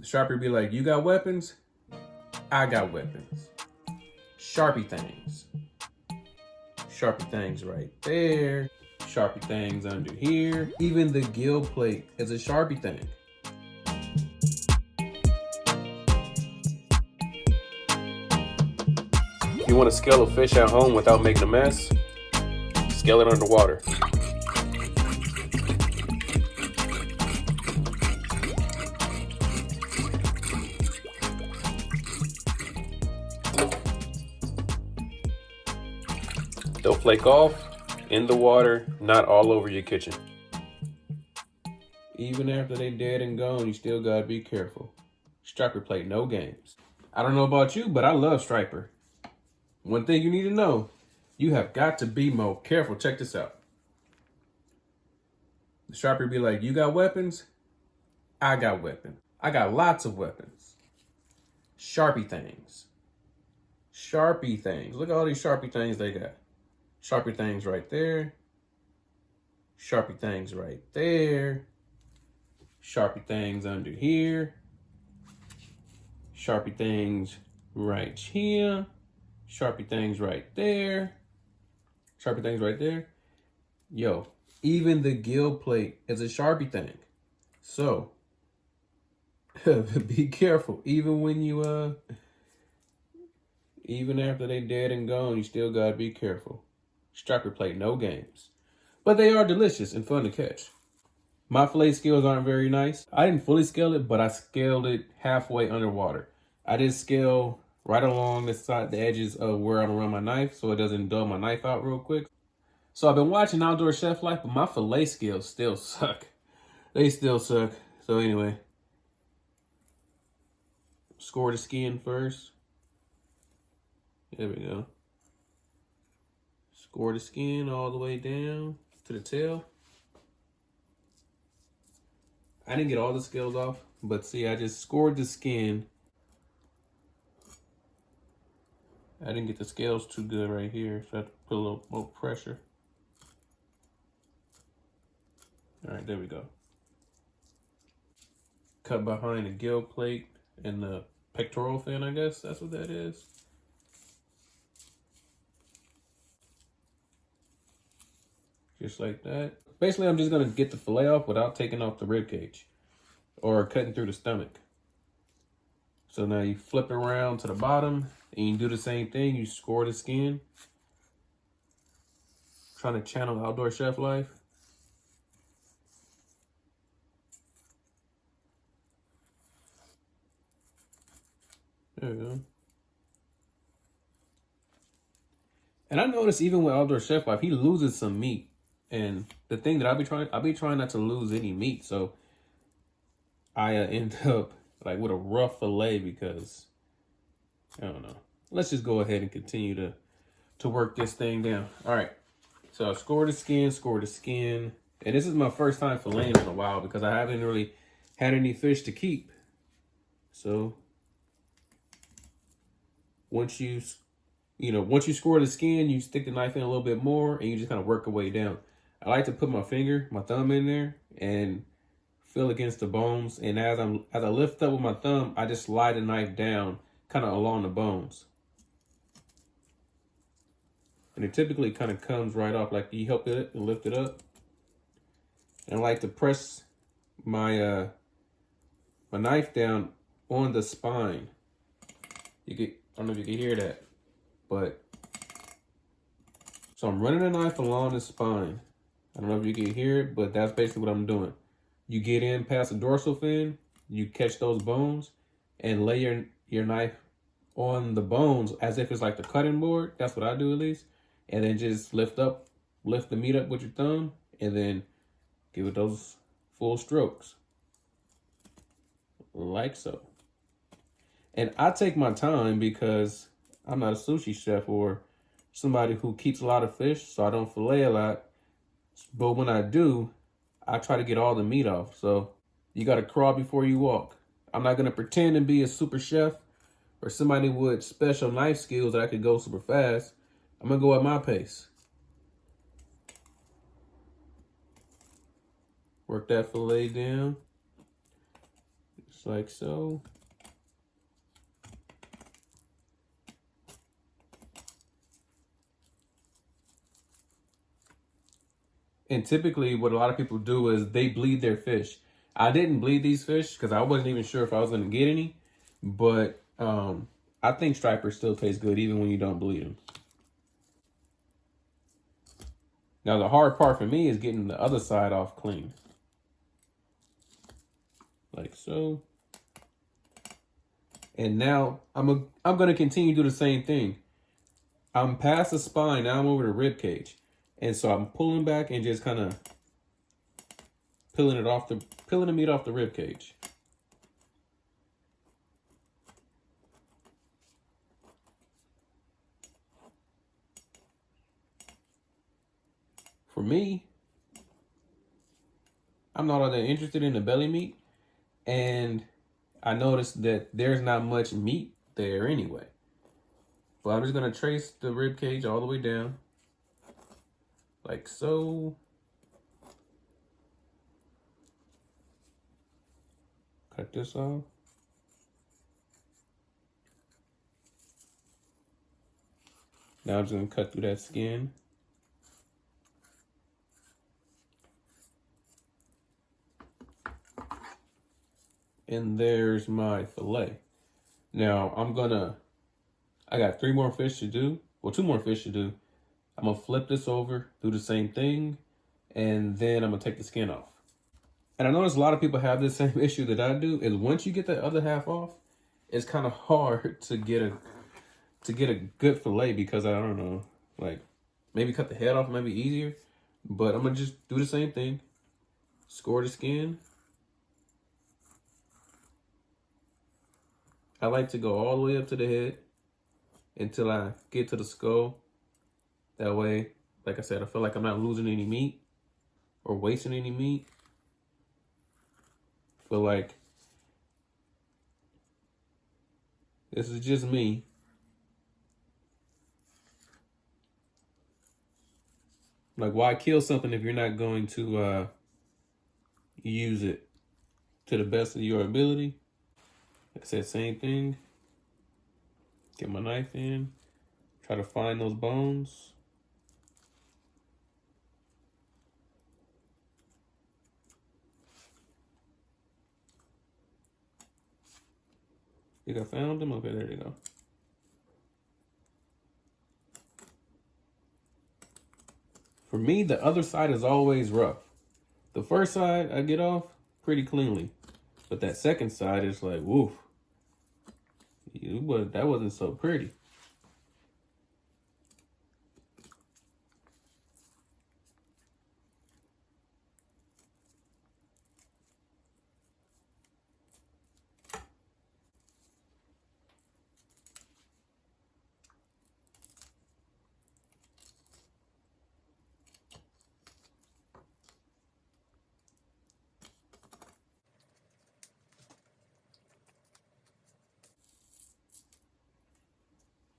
The sharpie be like, you got weapons? I got weapons. Sharpie things. Sharpie things right there. Sharpie things under here. Even the gill plate is a Sharpie thing. You want to scale a fish at home without making a mess? Scale it underwater. They'll flake off in the water, not all over your kitchen. Even after they dead and gone, you still gotta be careful. Striper play no games. I don't know about you, but I love Striper. One thing you need to know, you have got to be more careful. Check this out. The Striper be like, you got weapons? I got weapons. I got lots of weapons. Sharpie things. Sharpie things. Look at all these Sharpie things they got. Sharpie things right there. Sharpie things right there. Sharpie things under here. Sharpie things right here. Sharpie things right there. Sharpie things right there. Yo, even the gill plate is a Sharpie thing. So, be careful. Even when you, even after they dead and gone, you still gotta be careful. Striper plate no games. But they are delicious and fun to catch. My fillet skills aren't very nice. I didn't fully scale it, but I scaled it halfway underwater. I did scale right along the edges of where I don't run my knife so it doesn't dull my knife out real quick. So I've been watching Outdoor Chef Life, but my fillet skills still suck. They still suck. So anyway, score the skin first. There we go. Score the skin all the way down to the tail. I didn't get all the scales off, but see, I just scored the skin. I didn't get the scales too good right here, so I have to put a little more pressure. All right, there we go. Cut behind the gill plate and the pectoral fin, I guess that's what that is. Just like that. Basically, I'm just gonna get the fillet off without taking off the rib cage or cutting through the stomach. So now you flip it around to the bottom and you do the same thing. You score the skin. Trying to channel Outdoor Chef Life. There we go. And I noticed even with Outdoor Chef Life, he loses some meat. And the thing that I'll be trying not to lose any meat. So I end up like with a rough fillet because, I don't know. Let's just go ahead and continue to work this thing down. All right. So I score the skin. And this is my first time filleting in a while because I haven't really had any fish to keep. So once you score the skin, you stick the knife in a little bit more and you just kind of work your way down. I like to put my thumb in there and feel against the bones. And as I lift up with my thumb, I just slide the knife down kind of along the bones. And it typically kind of comes right off, like you help it and lift it up. And I like to press my my knife down on the spine. I don't know if you can hear that, but so I'm running the knife along the spine. I don't know if you can hear it, but that's basically what I'm doing. You get in past the dorsal fin, you catch those bones, and lay your knife on the bones as if it's like the cutting board. That's what I do at least. And then just lift the meat up with your thumb, and then give it those full strokes. Like so. And I take my time because I'm not a sushi chef or somebody who keeps a lot of fish, so I don't fillet a lot. But when I do, I try to get all the meat off. So you got to crawl before you walk. I'm not going to pretend to be a super chef or somebody with special knife skills that I could go super fast. I'm going to go at my pace. Work that fillet down. just like so. And typically what a lot of people do is they bleed their fish. I didn't bleed these fish because I wasn't even sure if I was going to get any. But I think stripers still taste good even when you don't bleed them. Now the hard part for me is getting the other side off clean. Like so. And now I'm going to continue to do the same thing. I'm past the spine, now I'm over the rib cage. And so I'm pulling back and just kind of peeling the meat off the rib cage. For me, I'm not all that interested in the belly meat, and I noticed that there's not much meat there anyway. But I'm just gonna trace the rib cage all the way down, like so. Cut this off. Now I'm just gonna cut through that skin. And there's my fillet. Now I got 3 more fish to do. Well, 2 more fish to do. I'm gonna flip this over, do the same thing, and then I'm gonna take the skin off. And I notice a lot of people have this same issue that I do, is once you get the other half off, it's kind of hard to get a good fillet because I don't know, like maybe cut the head off might be easier, but I'm gonna just do the same thing. Score the skin. I like to go all the way up to the head until I get to the skull. That way, like I said, I feel like I'm not losing any meat or wasting any meat. I feel like this is just me. Like, why kill something if you're not going to use it to the best of your ability? Like I said, same thing. Get my knife in. Try to find those bones. Think I found them? Okay, there they go. For me, the other side is always rough. The first side I get off pretty cleanly. But that second side is like, woof. That wasn't so pretty.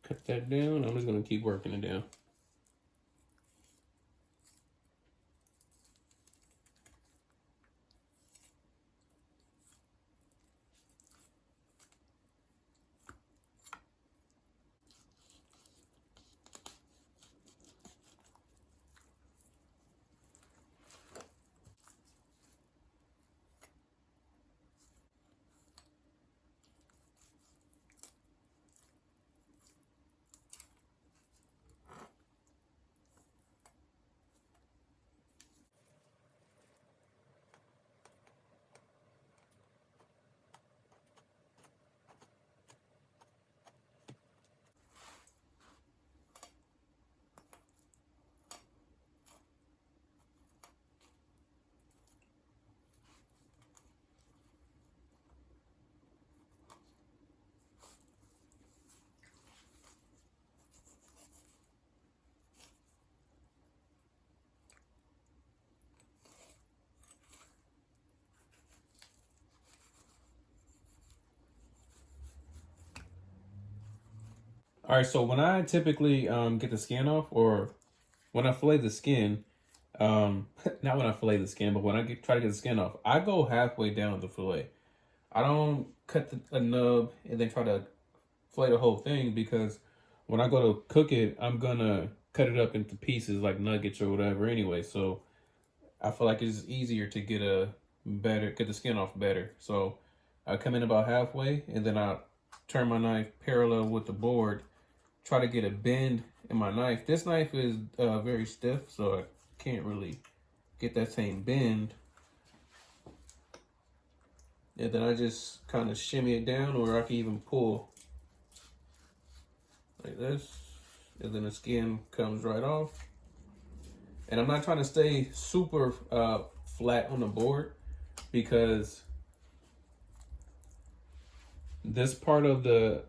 Cut that down. I'm just gonna keep working it down. All right, so when I typically get the skin off, or when I fillet the skin, not when I fillet the skin, but when I try to get the skin off, I go halfway down the fillet. I don't cut a nub and then try to fillet the whole thing, because when I go to cook it, I'm gonna cut it up into pieces like nuggets or whatever anyway. So I feel like it's easier to get the skin off better. So I come in about halfway, and then I turn my knife parallel with the board, try to get a bend in my knife. This knife is very stiff, so I can't really get that same bend. And then I just kind of shimmy it down, or I can even pull like this, and then the skin comes right off. And I'm not trying to stay super flat on the board, because this part of the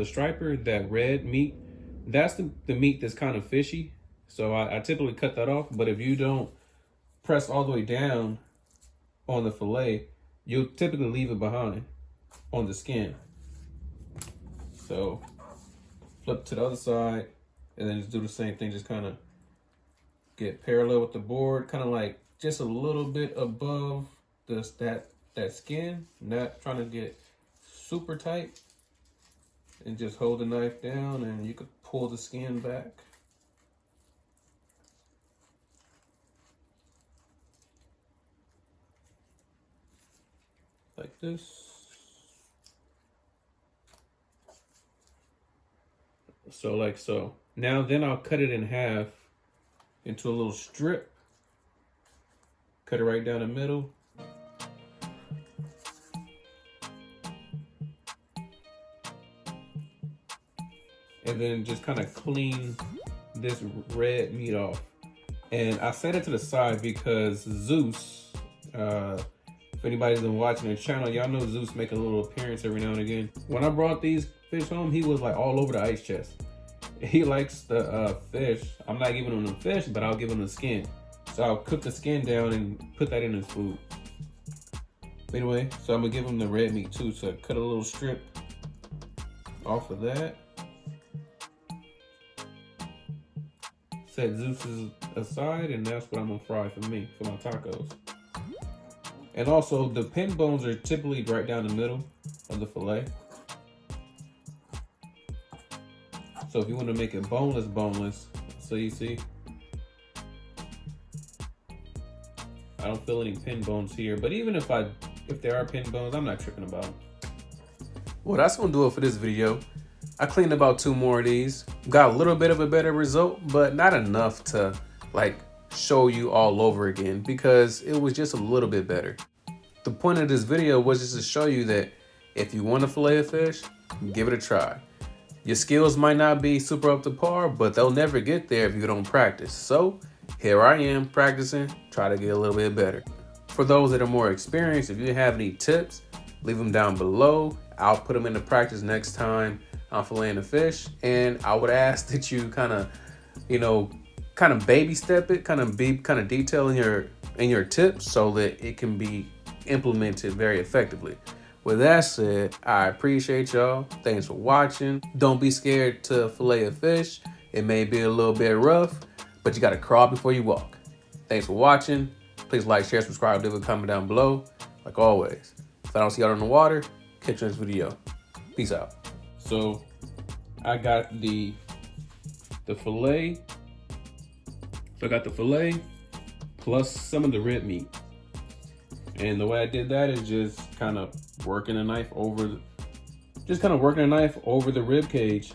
striper, that red meat, that's the meat that's kind of fishy. So I typically cut that off. But if you don't press all the way down on the fillet, you'll typically leave it behind on the skin. So flip to the other side, and then just do the same thing. Just kind of get parallel with the board, kind of like just a little bit above that skin. Not trying to get super tight, and just hold the knife down, and you could pull the skin back. Like this. So like so. Now then I'll cut it in half into a little strip. Cut it right down the middle. And then just kind of clean this red meat off. And I set it to the side because Zeus, if anybody's been watching the channel, y'all know Zeus make a little appearance every now and again. When I brought these fish home, he was like all over the ice chest. He likes the fish. I'm not giving him the fish, but I'll give him the skin. So I'll cook the skin down and put that in his food. Anyway, so I'm gonna give him the red meat too. So cut a little strip off of that. Set Zeus's aside, and that's what I'm gonna fry for me, for my tacos. And also, the pin bones are typically right down the middle of the fillet. So if you want to make it boneless, so you see, I don't feel any pin bones here. But even if there are pin bones, I'm not tripping about them. Well, that's gonna do it for this video. I cleaned about 2 more of these. Got a little bit of a better result, but not enough to like show you all over again, because it was just a little bit better. The point of this video was just to show you that if you want to fillet a fish, give it a try. Your skills might not be super up to par, but they'll never get there if you don't practice. So here I am practicing, try to get a little bit better. For those that are more experienced, if you have any tips, leave them down below. I'll put them into practice next time I'm filleting a fish. And I would ask that you kind of baby step it, kind of detail in your tips so that it can be implemented very effectively. With that said, I appreciate y'all. Thanks for watching. Don't be scared to fillet a fish. It may be a little bit rough, but you gotta crawl before you walk. Thanks for watching. Please like, share, subscribe, leave a comment down below. Like always, if I don't see y'all in the water, catch you in this video. Peace out. So I got the fillet. So I got the fillet plus some of the red meat. And the way I did that is just kind of working a knife over the rib cage